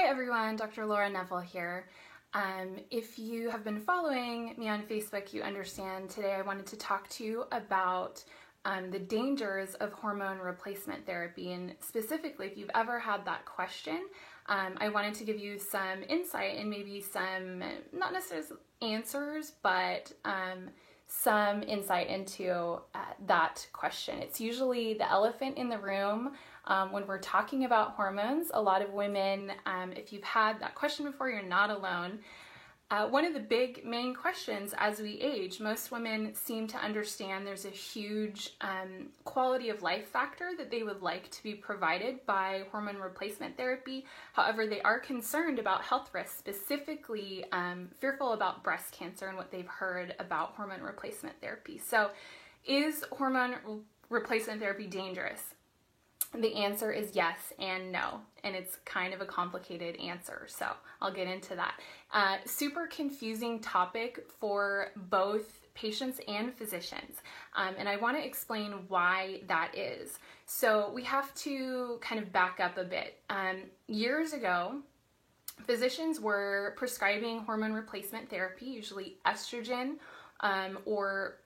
everyone, Dr. Laura Neville here. If you have been following me on Facebook, you understand today I wanted to talk to you about the dangers of hormone replacement therapy, and specifically if you've ever had that question, I wanted to give you some insight and maybe some, not necessarily answers, but some insight into that question. It's usually the elephant in the room when we're talking about hormones. A lot of women, if you've had that question before, you're not alone. One of the big main questions as we age, most women seem to understand there's a huge quality of life factor that they would like to be provided by hormone replacement therapy. However, they are concerned about health risks, specifically fearful about breast cancer and what they've heard about hormone replacement therapy. So is hormone replacement therapy dangerous? The answer is yes and no, and it's kind of a complicated answer, so I'll get into that. Super confusing topic for both patients and physicians, and I want to explain why that is. So we have to kind of back up a bit. Years ago, physicians were prescribing hormone replacement therapy, usually estrogen or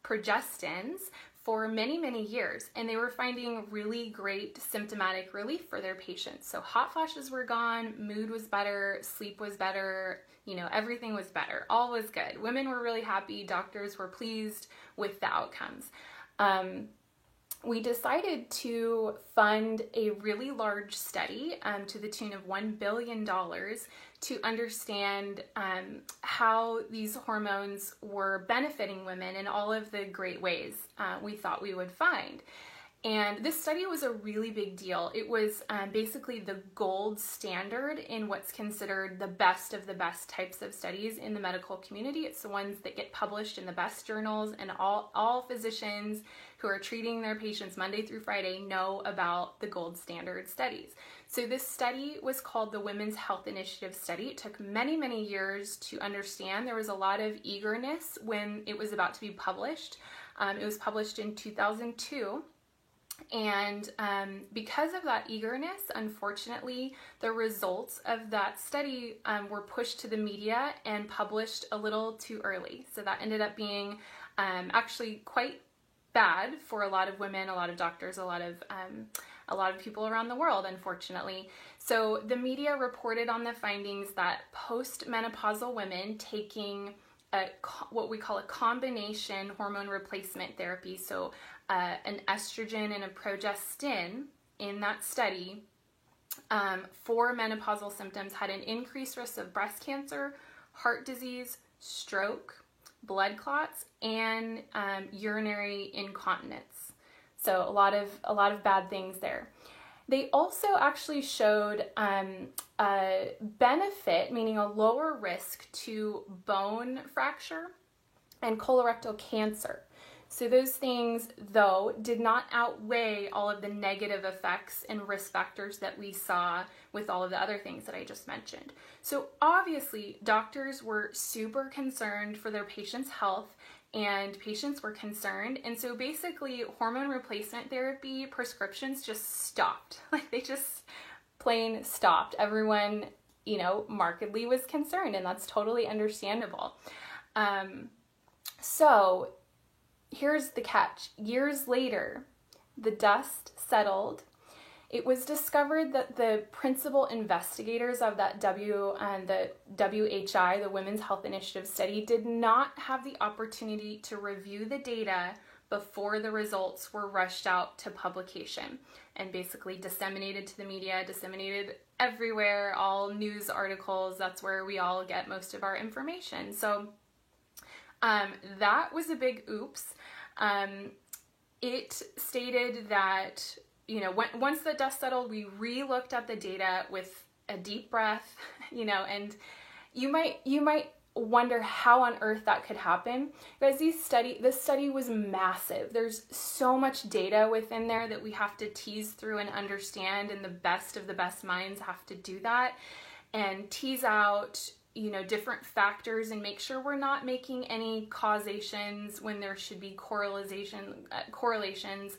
progestins, for many, many years, and they were finding really great symptomatic relief for their patients. So hot flashes were gone, mood was better, sleep was better, everything was better, all was good. Women were really happy, doctors were pleased with the outcomes. We decided to fund a really large study to the tune of $1 billion to understand how these hormones were benefiting women in all of the great ways we thought we would find. And this study was a really big deal. It was basically the gold standard in what's considered the best of the best types of studies in the medical community. It's the ones that get published in the best journals, and all physicians who are treating their patients Monday through Friday know about the gold standard studies. So this study was called the Women's Health Initiative Study. It took many, many years to understand. There was a lot of eagerness when it was about to be published. It was published in 2002. And because of that eagerness, unfortunately, the results of that study were pushed to the media and published a little too early. So that ended up being actually quite bad for a lot of women, a lot of doctors, a lot of people around the world, unfortunately. So the media reported on the findings that postmenopausal women taking what we call a combination hormone replacement therapy, so an estrogen and a progestin in that study for menopausal symptoms had an increased risk of breast cancer, heart disease, stroke, blood clots, and urinary incontinence. So a lot of bad things there. They also actually showed a benefit, meaning a lower risk to bone fracture and colorectal cancer. So those things, though, did not outweigh all of the negative effects and risk factors that we saw with all of the other things that I just mentioned. So obviously, doctors were super concerned for their patients' health, and patients were concerned. And so basically, hormone replacement therapy prescriptions just stopped. Like, they just plain stopped. Everyone, markedly was concerned, and that's totally understandable. So here's the catch. Years later, the dust settled. It was discovered that the principal investigators of that the WHI, the Women's Health Initiative study, did not have the opportunity to review the data before the results were rushed out to publication and basically disseminated to the media, disseminated everywhere, all news articles. That's where we all get most of our information. So that was a big oops. It stated that, once the dust settled, we re-looked at the data with a deep breath, and you might wonder how on earth that could happen. Guys, this study was massive. There's so much data within there that we have to tease through and understand, and the best of the best minds have to do that and tease out different factors and make sure we're not making any causations when there should be correlations.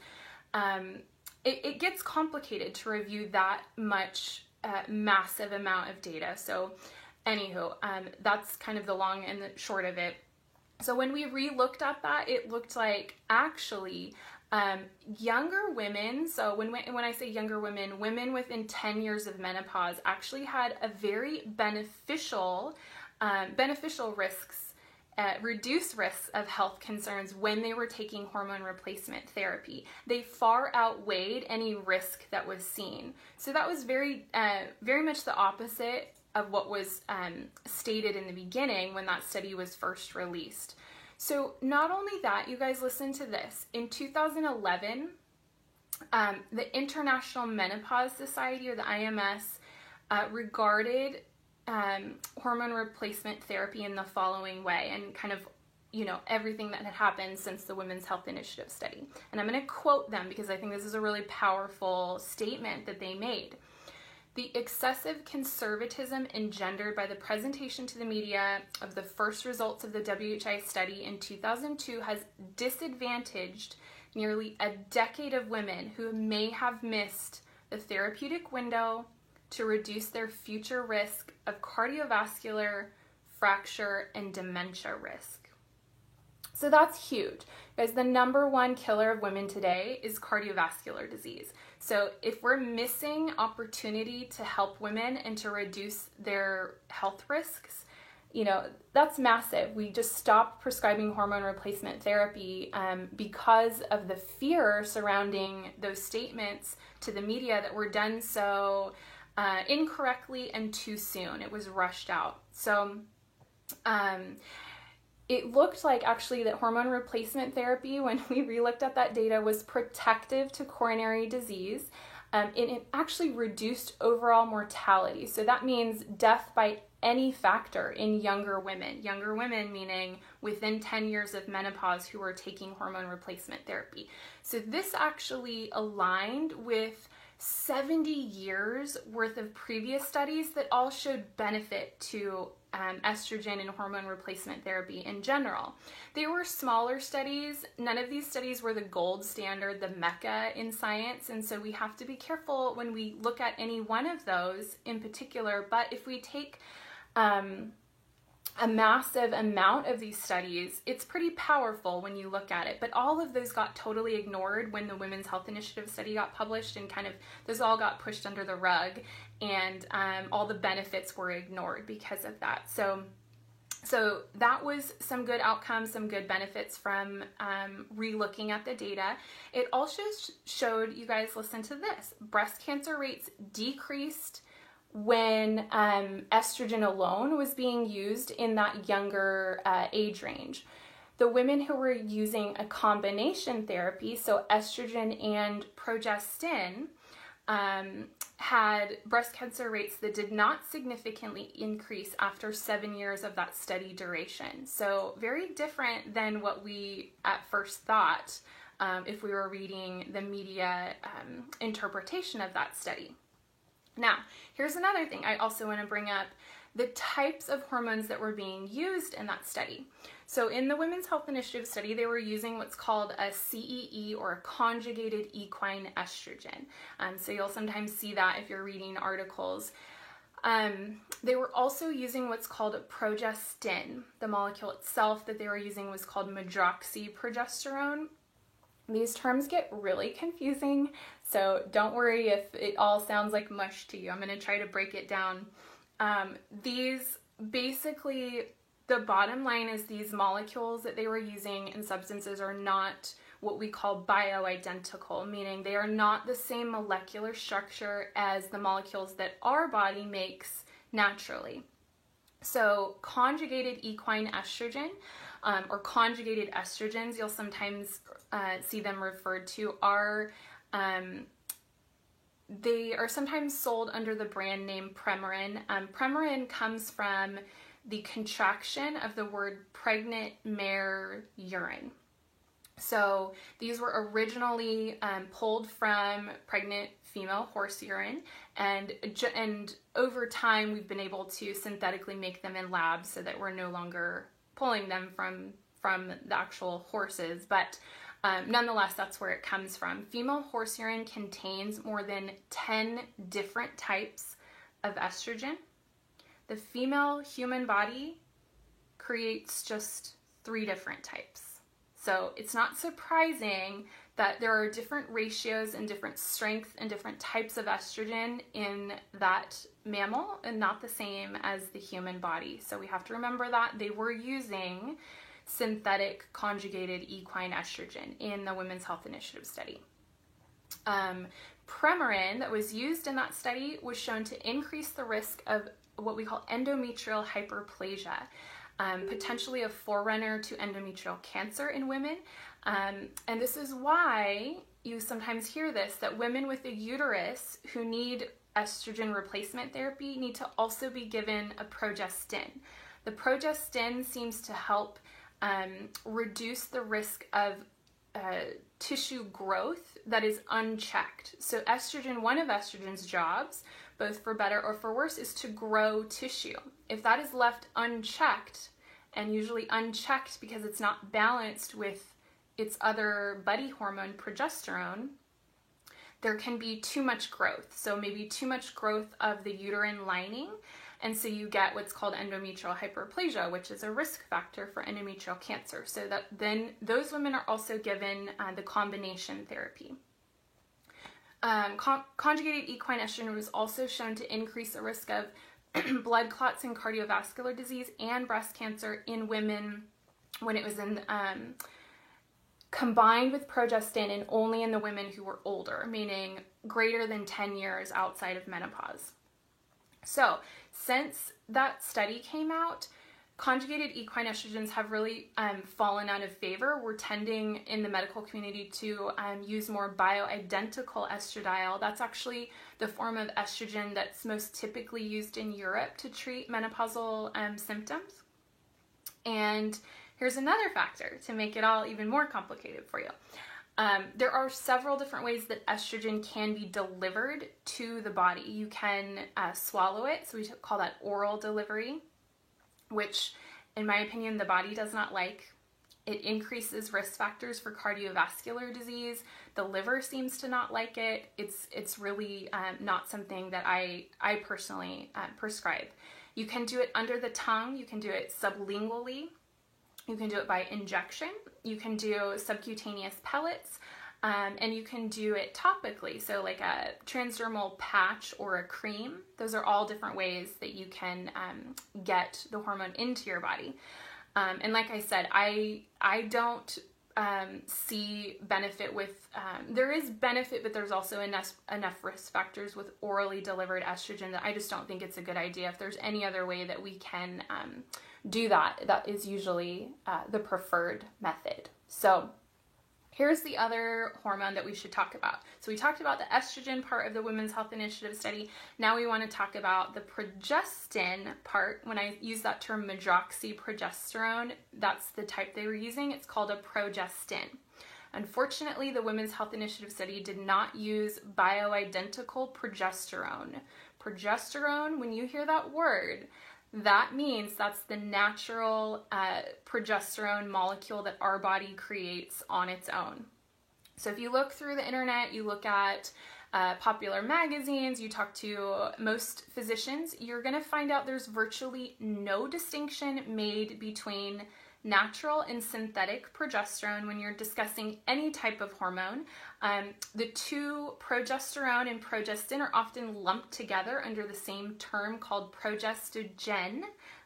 It gets complicated to review that much massive amount of data. So anywho, that's kind of the long and the short of it. So when we re-looked at that, it looked like actually younger women, so when I say younger women, women within 10 years of menopause actually had a very beneficial risks, reduced risks of health concerns when they were taking hormone replacement therapy. They far outweighed any risk that was seen. So that was very much the opposite of what was stated in the beginning when that study was first released. So not only that, you guys listen to this. In 2011, the International Menopause Society, or the IMS, regarded hormone replacement therapy in the following way, and kind of, everything that had happened since the Women's Health Initiative study. And I'm going to quote them because I think this is a really powerful statement that they made. The excessive conservatism engendered by the presentation to the media of the first results of the WHI study in 2002 has disadvantaged nearly a decade of women who may have missed the therapeutic window to reduce their future risk of cardiovascular, fracture, and dementia risk. So that's huge. Guys, the number one killer of women today is cardiovascular disease. So if we're missing opportunity to help women and to reduce their health risks, that's massive. We just stopped prescribing hormone replacement therapy because of the fear surrounding those statements to the media that were done so incorrectly and too soon. It was rushed out. So it looked like actually that hormone replacement therapy, when we re-looked at that data, was protective to coronary disease. And it actually reduced overall mortality. So that means death by any factor in younger women. Younger women meaning within 10 years of menopause who were taking hormone replacement therapy. So this actually aligned with 70 years worth of previous studies that all showed benefit to estrogen and hormone replacement therapy in general. They were smaller studies. None of these studies were the gold standard, the mecca in science, and so we have to be careful when we look at any one of those in particular. But if we take a massive amount of these studies, it's pretty powerful when you look at it. But all of those got totally ignored when the Women's Health Initiative study got published, and kind of those all got pushed under the rug, and all the benefits were ignored because of that. So that was some good outcomes, some good benefits from re-looking at the data. It also showed, you guys listen to this, breast cancer rates decreased when estrogen alone was being used in that younger age range. The women who were using a combination therapy, so estrogen and progestin, had breast cancer rates that did not significantly increase after 7 years of that study duration. So very different than what we at first thought if we were reading the media interpretation of that study. Now, here's another thing I also want to bring up, the types of hormones that were being used in that study. So in the Women's Health Initiative study, they were using what's called a CEE, or a conjugated equine estrogen. So you'll sometimes see that if you're reading articles. They were also using what's called progestin. The molecule itself that they were using was called medroxyprogesterone. These terms get really confusing, so don't worry if it all sounds like mush to you. I'm going to try to break it down. These basically, the bottom line is these molecules that they were using and substances are not what we call bioidentical, meaning they are not the same molecular structure as the molecules that our body makes naturally. So conjugated equine estrogen, or conjugated estrogens, you'll sometimes see them referred to, they are sometimes sold under the brand name Premarin. Premarin comes from the contraction of the word pregnant mare urine. So these were originally pulled from pregnant female horse urine, and over time we've been able to synthetically make them in labs so that we're no longer pulling them from the actual horses, but nonetheless, that's where it comes from. Female horse urine contains more than 10 different types of estrogen. The female human body creates just 3 different types. So it's not surprising that there are different ratios and different strength and different types of estrogen in that mammal, and not the same as the human body. So we have to remember that they were using synthetic conjugated equine estrogen in the Women's Health Initiative study. Premarin that was used in that study was shown to increase the risk of what we call endometrial hyperplasia, potentially a forerunner to endometrial cancer in women. And this is why you sometimes hear this, that women with a uterus who need estrogen replacement therapy need to also be given a progestin. The progestin seems to help reduce the risk of tissue growth that is unchecked. So estrogen, one of estrogen's jobs, both for better or for worse, is to grow tissue. If that is left unchecked, and usually unchecked because it's not balanced with its other buddy hormone, progesterone, there can be too much growth. So maybe too much growth of the uterine lining, and so you get what's called endometrial hyperplasia, which is a risk factor for endometrial cancer. So that then those women are also given the combination therapy. Conjugated equine estrogen was also shown to increase the risk of blood clots and cardiovascular disease and breast cancer in women when it was combined with progestin, and only in the women who were older, meaning greater than 10 years outside of menopause. So since that study came out, conjugated equine estrogens have really fallen out of favor. We're tending in the medical community to use more bioidentical estradiol. That's actually the form of estrogen that's most typically used in Europe to treat menopausal symptoms. And here's another factor to make it all even more complicated for you. There are several different ways that estrogen can be delivered to the body. You can swallow it, so we call that oral delivery, which in my opinion the body does not like. It increases risk factors for cardiovascular disease. The liver seems to not like it. It's really not something that I personally prescribe. You can do it under the tongue. You can do it sublingually. You can do it by injection. You can do subcutaneous pellets, and you can do it topically, so like a transdermal patch or a cream. Those are all different ways that you can get the hormone into your body. And like I said, I don't see benefit with, there is benefit, but there's also enough risk factors with orally delivered estrogen that I just don't think it's a good idea. If there's any other way that we can do that, that is usually the preferred method. So here's the other hormone that we should talk about. So we talked about the estrogen part of the Women's Health Initiative study. Now we want to talk about the progestin part. When I use that term medroxyprogesterone, that's the type they were using. It's called a progestin. Unfortunately, the Women's Health Initiative study did not use bioidentical progesterone. Progesterone, when you hear that word, that means that's the natural progesterone molecule that our body creates on its own. So if you look through the internet, you look at popular magazines, you talk to most physicians, you're going to find out there's virtually no distinction made between natural and synthetic progesterone when you're discussing any type of hormone. The two, progesterone and progestin, are often lumped together under the same term called progestogen.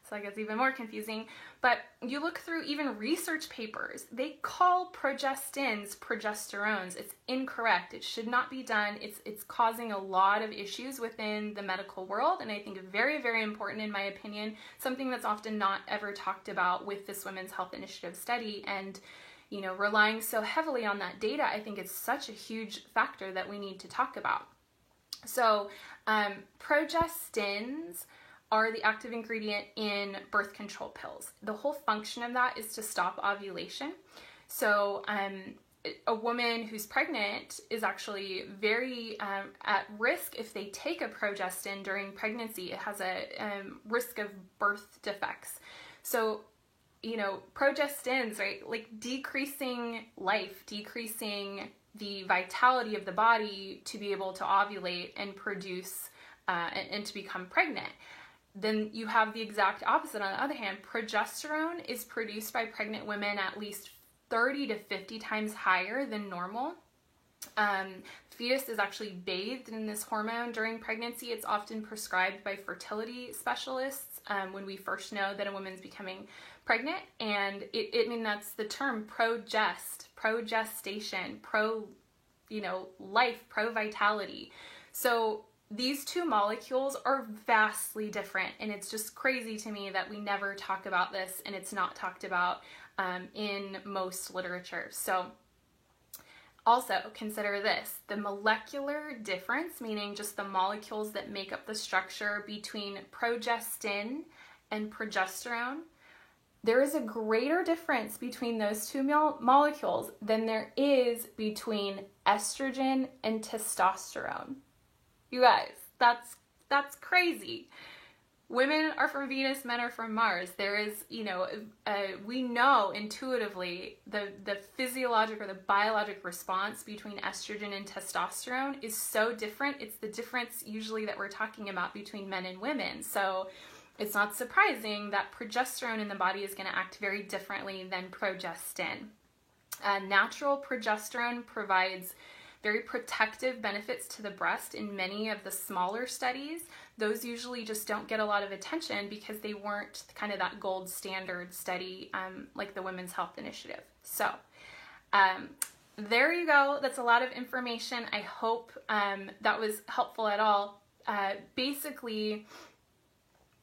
So that gets even more confusing. But you look through even research papers, they call progestins progesterones. It's incorrect. It should not be done. It's causing a lot of issues within the medical world, and I think very, very important in my opinion, something that's often not ever talked about with this Women's Health Initiative study. And you know, relying so heavily on that data, I think it's such a huge factor that we need to talk about. So progestins are the active ingredient in birth control pills. The whole function of that is to stop ovulation. So a woman who's pregnant is actually very at risk if they take a progestin during pregnancy. It has a risk of birth defects. So, you know, progestins, right, like decreasing life, decreasing the vitality of the body to be able to ovulate and produce and to become pregnant. Then you have the exact opposite. On the other hand, progesterone is produced by pregnant women at least 30 to 50 times higher than normal. Fetus is actually bathed in this hormone during pregnancy. It's often prescribed by fertility specialists when we first know that a woman's becoming pregnant. And I mean, that's the term progestation, life, pro-vitality. So these two molecules are vastly different, and it's just crazy to me that we never talk about this, and it's not talked about in most literature. So also consider this, the molecular difference, meaning just the molecules that make up the structure between progestin and progesterone. There is a greater difference between those two molecules than there is between estrogen and testosterone. You guys, that's crazy. Women are from Venus, men are from Mars. There is, we know intuitively the physiologic or the biologic response between estrogen and testosterone is so different. It's the difference usually that we're talking about between men and women. So it's not surprising that progesterone in the body is going to act very differently than progestin. Natural progesterone provides very protective benefits to the breast in many of the smaller studies. Those usually just don't get a lot of attention because they weren't kind of that gold standard study like the Women's Health Initiative. So there you go. That's a lot of information. I hope that was helpful at all. Basically,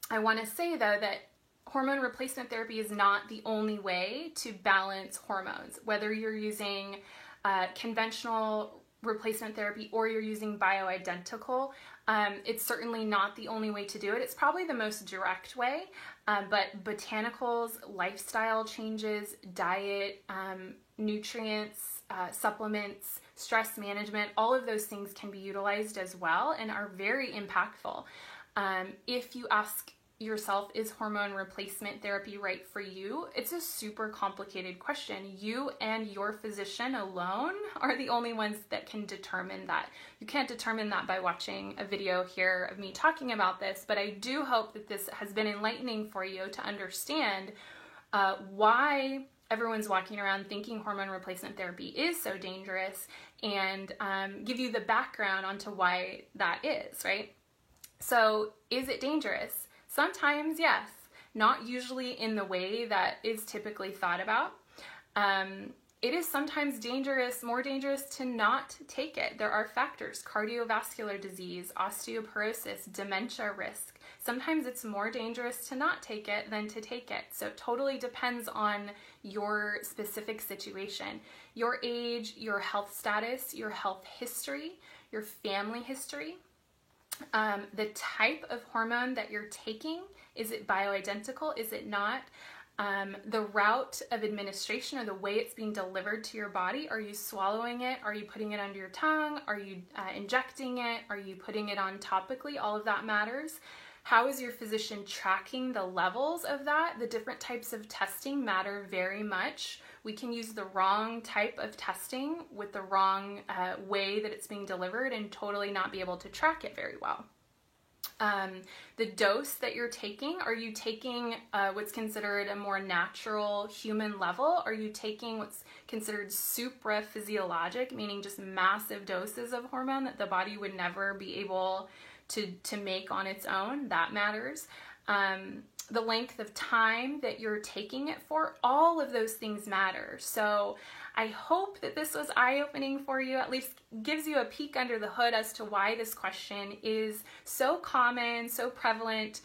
I want to say though that hormone replacement therapy is not the only way to balance hormones. Whether you're using conventional replacement therapy or you're using bioidentical, it's certainly not the only way to do it. It's probably the most direct way, but botanicals, lifestyle changes, diet, nutrients, supplements, stress management, all of those things can be utilized as well and are very impactful. If you ask yourself, is hormone replacement therapy right for you? It's a super complicated question. You and your physician alone are the only ones that can determine that. You can't determine that by watching a video here of me talking about this, but I do hope that this has been enlightening for you to understand why everyone's walking around thinking hormone replacement therapy is so dangerous, and give you the background onto why that is, right? So is it dangerous? Sometimes, yes, not usually in the way that is typically thought about. It is sometimes dangerous, more dangerous to not take it. There are factors, cardiovascular disease, osteoporosis, dementia risk. Sometimes it's more dangerous to not take it than to take it. So it totally depends on your specific situation, your age, your health status, your health history, your family history. The type of hormone that you're taking, is it bioidentical? Is it not? The route of administration or the way it's being delivered to your body. Are you swallowing it? Are you putting it under your tongue? Are you injecting it? Are you putting it on topically? All of that matters. How is your physician tracking the levels of that? The different types of testing matter very much. We can use the wrong type of testing with the wrong way that it's being delivered and totally not be able to track it very well. The dose that you're taking, are you taking what's considered a more natural human level? Are you taking what's considered supraphysiologic, meaning just massive doses of hormone that the body would never be able to make on its own? That matters. The length of time that you're taking it for, all of those things matter. So I hope that this was eye-opening for you, at least gives you a peek under the hood as to why this question is so common, so prevalent,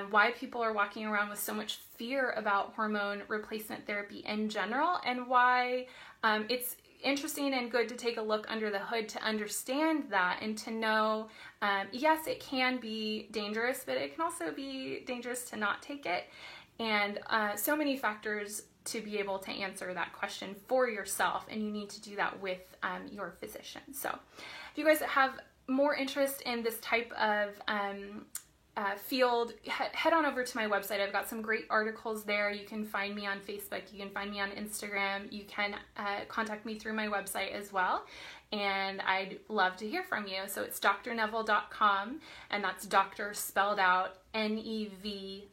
why people are walking around with so much fear about hormone replacement therapy in general, and why it's interesting and good to take a look under the hood to understand that and to know, yes, it can be dangerous, but it can also be dangerous to not take it. And so many factors to be able to answer that question for yourself, and you need to do that with your physician. So if you guys have more interest in this type of field, head on over to my website. I've got some great articles there. You can find me on Facebook. You can find me on Instagram. You can contact me through my website as well. and I'd love to hear from you. So it's drneville.com, and that's doctor spelled out Neville.com.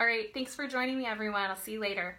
All right, thanks for joining me, everyone. I'll see you later.